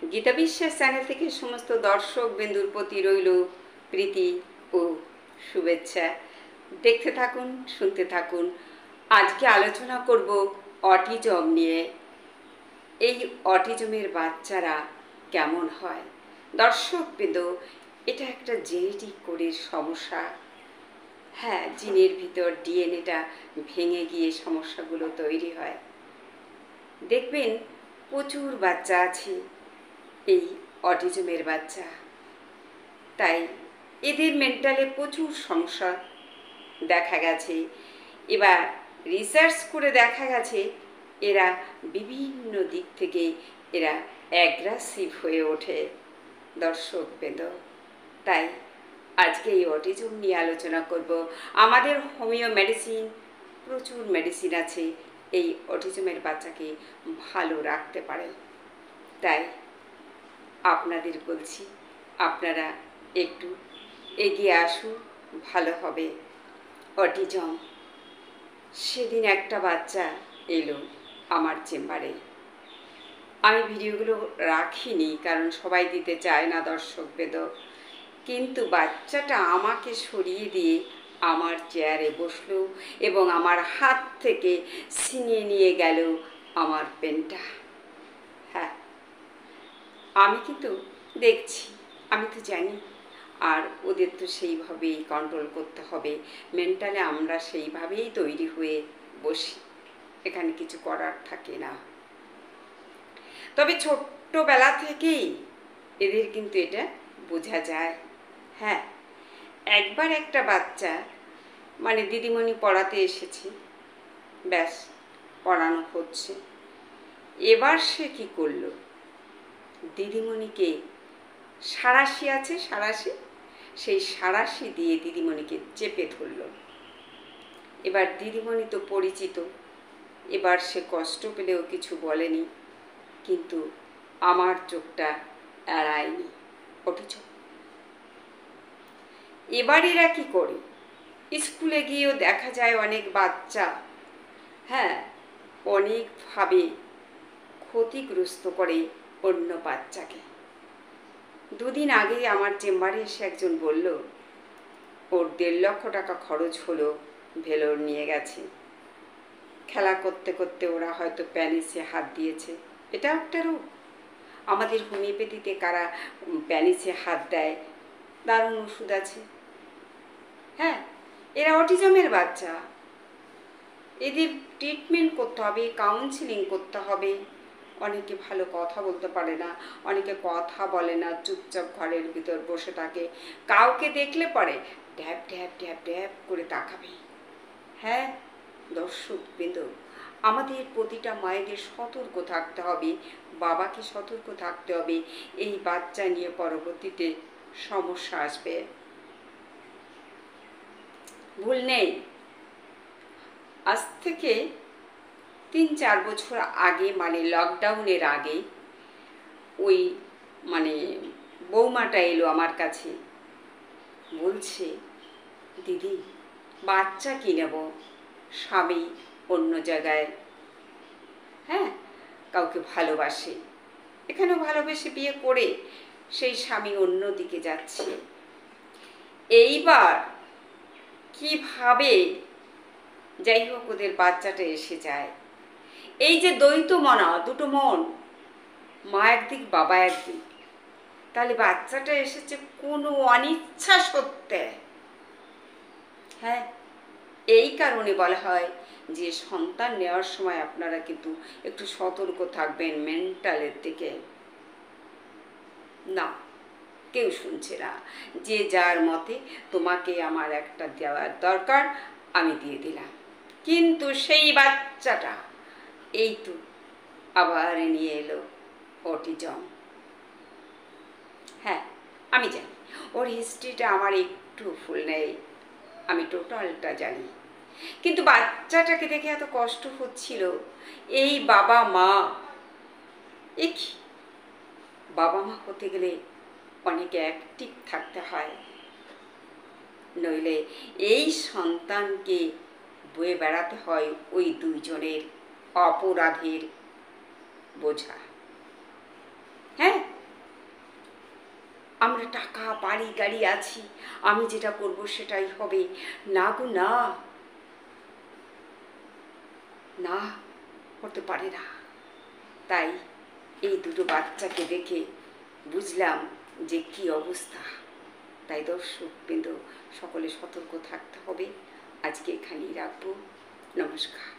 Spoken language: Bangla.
গীতা বিশ্বাস চ্যানেল থেকে সমস্ত দর্শক বিন্দুর প্রতি রইল প্রীতি ও শুভেচ্ছা। দেখতে থাকুন, শুনতে থাকুন। আজকে আলোচনা করব অটিজম নিয়ে। এই অটিজমের বাচ্চারা কেমন হয়? দর্শক বিন্দু, এটা একটা জেনেটিক কোডের সমস্যা। হ্যাঁ, জিনের ভিতর ডিএনএটা ভেঙে গিয়ে সমস্যাগুলো তৈরি হয়। দেখবেন প্রচুর বাচ্চা আছে এই অটিজমের বাচ্চা, তাই এদের মেন্টালে প্রচুর সমস্যা দেখা গেছে। এবার রিসার্চ করে দেখা গেছে এরা বিভিন্ন দিক থেকে এরা অ্যাগ্রেসিভ হয়ে ওঠে। দর্শক বৃন্দ, তাই আজকে এই অটিজম নিয়ে আলোচনা করব। আমাদের হোমিও মেডিসিন, প্রচুর মেডিসিন আছে এই অটিজমের বাচ্চাকে ভালো রাখতে পারে। তাই আপনাদের বলছি, আপনারা একটু এগিয়ে আসুন, ভালো হবে। অটিজম, সেদিন একটা বাচ্চা এলো আমার চেম্বারে। আমি ভিডিওগুলো রাখিনি, কারণ সবাই দিতে চায় না দর্শকবেদ। কিন্তু বাচ্চাটা আমাকে সরিয়ে দিয়ে আমার চেয়ারে বসলো এবং আমার হাত থেকে ছিনিয়ে নিয়ে গেল আমার পেনটা। হ্যাঁ, আমি কিন্তু দেখছি, আমি তো জানি। আর ওদের তো সেইভাবেই কন্ট্রোল করতে হবে। মেন্টালে আমরা সেইভাবেই তৈরি হয়ে বসি, এখানে কিছু করার থাকে না। তবে ছোট্টবেলা থেকেই এদের কিন্তু এটা বোঝা যায়। হ্যাঁ, একবার একটা বাচ্চা দিদিমণি পড়াতে এসেছে, ব্যাস পড়ানো হচ্ছে। এবার সে কি করলো, দিদিমণিকে সাঁড়াশি আছে, সাঁড়াশি, সেই সাঁড়াশি দিয়ে দিদিমণিকে চেপে ধরল। এবার দিদিমণি তো পরিচিত, এবার সে কষ্ট পেলেও কিছু বলেনি, কিন্তু আমার চোখটা এড়ায়নি। অটিজম। এবার এরা কি করে, স্কুলে গিয়েও দেখা যায় অনেক বাচ্চা হ্যাঁ অনেকভাবে ক্ষতিগ্রস্ত করে অন্য বাচ্চাকে। দুদিন আগেই আমার চেম্বারে এসে একজন বলল ওর 1.5 লক্ষ টাকা খরচ হলো, ভেলোর নিয়ে গেছে। খেলা করতে করতে ওরা হয়তো প্যানিসে হাত দিয়েছে। এটা একটা রোগ। আমাদের হোমিওপ্যাথিতে কারা প্যানিসে হাত দেয়, দারুণ ওষুধ আছে। হ্যাঁ, এরা অটিজমের বাচ্চা, এদের ট্রিটমেন্ট করতে হবে, কাউন্সিলিং করতে হবে। অনেকে ভালো কথা বলতে পারে না, অনেকে কথা বলে না, চুপচাপ ঘরের ভিতর বসে থাকে। কাউকে দেখলে পরে ড্যাব ড্যাব ড্যাব ড্যাব করে তাকাবে। হ্যাঁ দর্শক বিন্দু, আমাদের প্রতিটা মায়েদের সতর্ক থাকতে হবে, বাবাকে সতর্ক থাকতে হবে। এই বাচ্চা নিয়ে পরবর্তীতে সমস্যা আসবে, ভুল নেই। আজ থেকে 3-4 বছর আগে, লকডাউনের আগে, ওই বৌমাটা এলো আমার কাছে, বলছে দিদি বাচ্চা কি নেব, স্বামী অন্য জায়গায় হ্যাঁ কাউকে ভালোবাসে, এখানেও ভালোবেসে বিয়ে করে সেই স্বামী অন্য দিকে যাচ্ছে। এইবার কিভাবে যাই হোক ওদের বাচ্চাটা এসে যায়। এই যে দ্বৈত মনা, দুটো মন, মা একদিক বাবা একদিক, তাহলে বাচ্চাটা এসেছে কোনো অনিচ্ছা সত্ত্বে। হ্যাঁ, এই কারণে বলা হয় যে সন্তান নেওয়ার সময় আপনারা কিন্তু একটু সতর্ক থাকবেন মেন্টালের দিকে। না, কেউ শুনছে না, যে যার মতে তোমাকে আমার একটা দেওয়ার দরকার, আমি দিয়ে দিলাম। কিন্তু সেই বাচ্চাটা এই তো আবার নিয়ে এলো অটিজম। হ্যাঁ, আমি জানি ওর হিস্ট্রিটা আমার একটু ফুল নেই, আমি টোটালটা জানি। কিন্তু বাচ্চাটাকে দেখে এত কষ্ট হচ্ছিল। এই বাবা মা, বাবা মা হতে গেলে অনেক অ্যাক্টিভ থাকতে হয়, নইলে এই সন্তানকে বয়ে বেড়াতে হয় ওই দুইজনের অপরাধের বোঝা। হ্যাঁ, আমরা টাকা বাড়ি গাড়ি আছি, আমি যেটা করব সেটাই হবে। না গো না, না হতে পারে না। তাই এই দুটো বাচ্চাকে দেখে বুঝলাম যে কি অবস্থা। তাই দর্শকবৃন্দ সকলে সতর্ক থাকতে হবে। আজকে এখানেই রাখবো। নমস্কার।